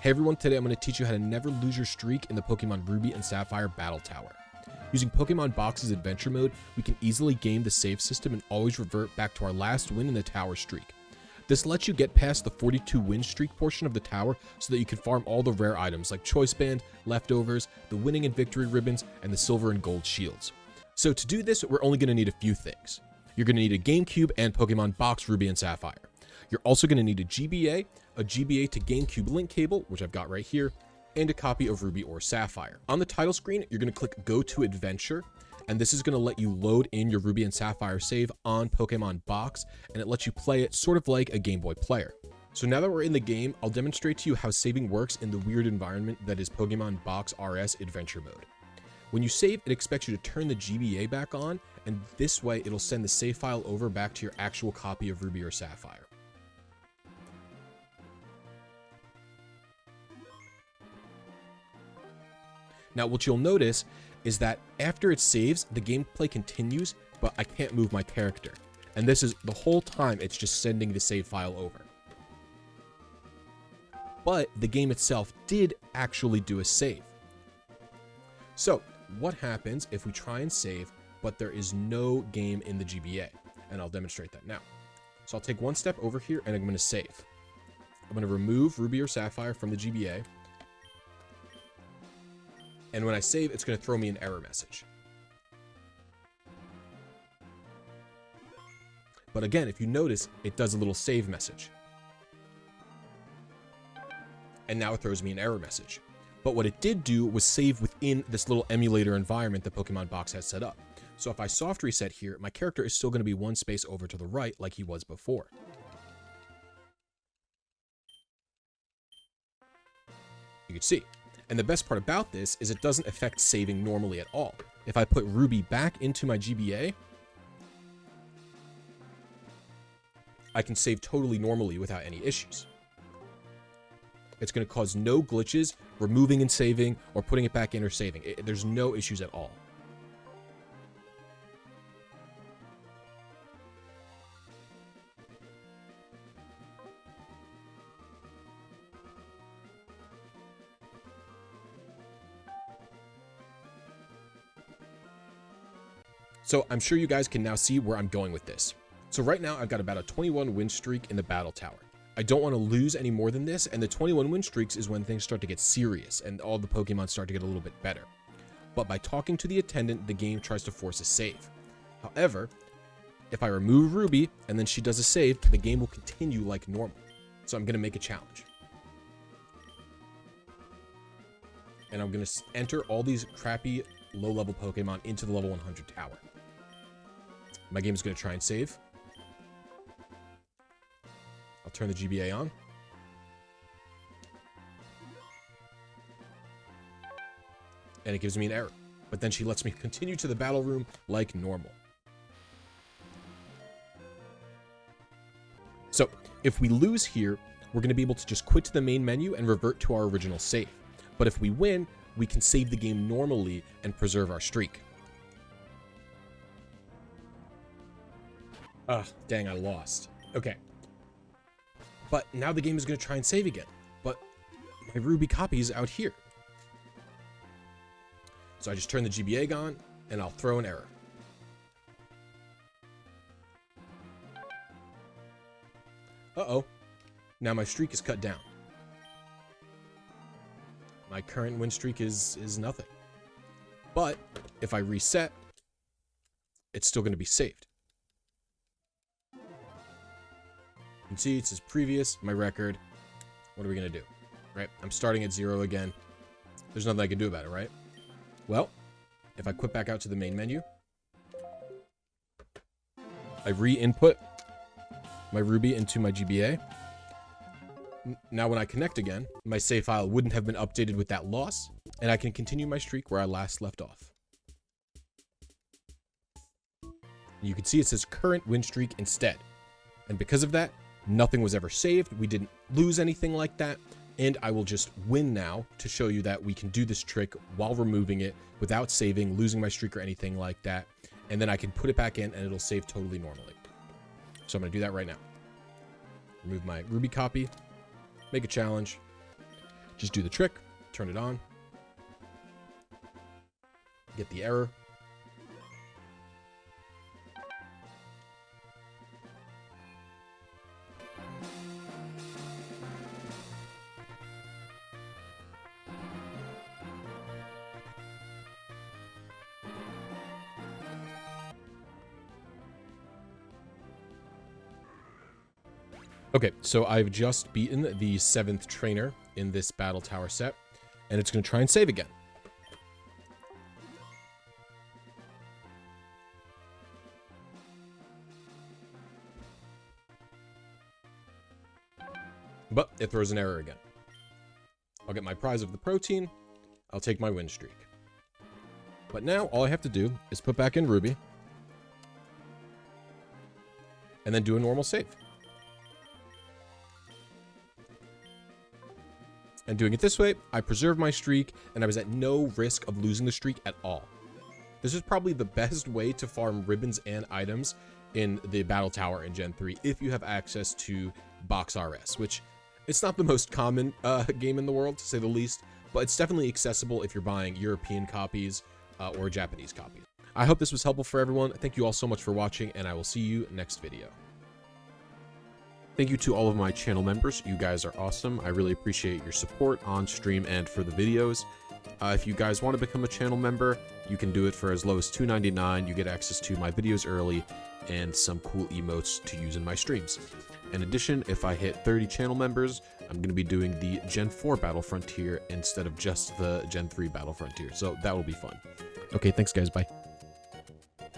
Hey everyone, today I'm going to teach you how to never lose your streak in the Pokemon Ruby and Sapphire Battle Tower. Using Pokemon Box's Adventure Mode, we can easily game the save system and always revert back to our last win in the tower streak. This lets you get past the 42 win streak portion of the tower so that you can farm all the rare items like Choice Band, Leftovers, the winning and victory ribbons, and the silver and gold shields. So to do this, we're only going to need a few things. You're going to need a GameCube and Pokemon Box Ruby and Sapphire. You're also going to need a GBA to GameCube link cable, which I've got right here, and a copy of Ruby or Sapphire. On the title screen, you're going to click Go to Adventure, and this is going to let you load in your Ruby and Sapphire save on Pokemon Box, and it lets you play it sort of like a Game Boy player. So now that we're in the game, I'll demonstrate to you how saving works in the weird environment that is Pokemon Box RS Adventure Mode. When you save, it expects you to turn the GBA back on, and this way it'll send the save file over back to your actual copy of Ruby or Sapphire. Now, what you'll notice is that after it saves, the gameplay continues, but I can't move my character. And this is the whole time it's just sending the save file over. But the game itself did actually do a save. So, what happens if we try and save, but there is no game in the GBA? And I'll demonstrate that now. So I'll take one step over here and I'm going to save. I'm going to remove Ruby or Sapphire from the GBA. And when I save, it's going to throw me an error message. But again, if you notice, it does a little save message. And now it throws me an error message. But what it did do was save within this little emulator environment that Pokemon Box has set up. So if I soft reset here, my character is still going to be one space over to the right like he was before. You can see. And the best part about this is it doesn't affect saving normally at all. If I put Ruby back into my GBA, I can save totally normally without any issues. It's going to cause no glitches, removing and saving, or putting it back in or saving. There's no issues at all. So I'm sure you guys can now see where I'm going with this. So right now I've got about a 21 win streak in the battle tower. I don't want to lose any more than this, and the 21 win streaks is when things start to get serious and all the Pokemon start to get a little bit better. But by talking to the attendant, the game tries to force a save. However, if I remove Ruby and then she does a save, the game will continue like normal. So I'm going to make a challenge. And I'm going to enter all these crappy low-level Pokemon into the level 100 tower. My game is going to try and save. I'll turn the GBA on. And it gives me an error. But then she lets me continue to the battle room like normal. So, if we lose here, we're going to be able to just quit to the main menu and revert to our original save. But if we win, we can save the game normally and preserve our streak. Ugh, dang, I lost. Okay. But now the game is going to try and save again. But my Ruby copy is out here. So I just turn the GBA on, and I'll throw an error. Uh-oh. Now my streak is cut down. My current win streak is nothing. But if I reset, it's still going to be saved. You can see it says previous, my record. What are we going to do? Right? I'm starting at 0 again. There's nothing I can do about it, right? Well, if I quit back out to the main menu, I re-input my Ruby into my GBA. Now when I connect again, my save file wouldn't have been updated with that loss, and I can continue my streak where I last left off. You can see it says current win streak instead. And because of that, nothing was ever saved. We didn't lose anything like that. And I will just win now to show you that we can do this trick while removing it without saving, losing my streak or anything like that. And then I can put it back in and it'll save totally normally. So I'm going to do that right now. Remove my Ruby copy, make a challenge. Just do the trick, turn it on, get the error. Okay, so I've just beaten the 7th trainer in this battle tower set, and it's going to try and save again. But it throws an error again. I'll get my prize of the protein. I'll take my win streak. But now all I have to do is put back in Ruby and then do a normal save. And doing it this way, I preserved my streak, and I was at no risk of losing the streak at all. This is probably the best way to farm ribbons and items in the Battle Tower in Gen 3 if you have access to Box RS, which it's not the most common game in the world, to say the least, but it's definitely accessible if you're buying European copies or Japanese copies. I hope this was helpful for everyone. Thank you all so much for watching, and I will see you next video. Thank you to all of my channel members. You guys are awesome. I really appreciate your support on stream and for the videos. If you guys want to become a channel member, you can do it for as low as $2.99. You get access to my videos early and some cool emotes to use in my streams. In addition, if I hit 30 channel members, I'm going to be doing the Gen 4 Battle Frontier instead of just the Gen 3 Battle Frontier. So that will be fun. Okay, thanks guys. Bye.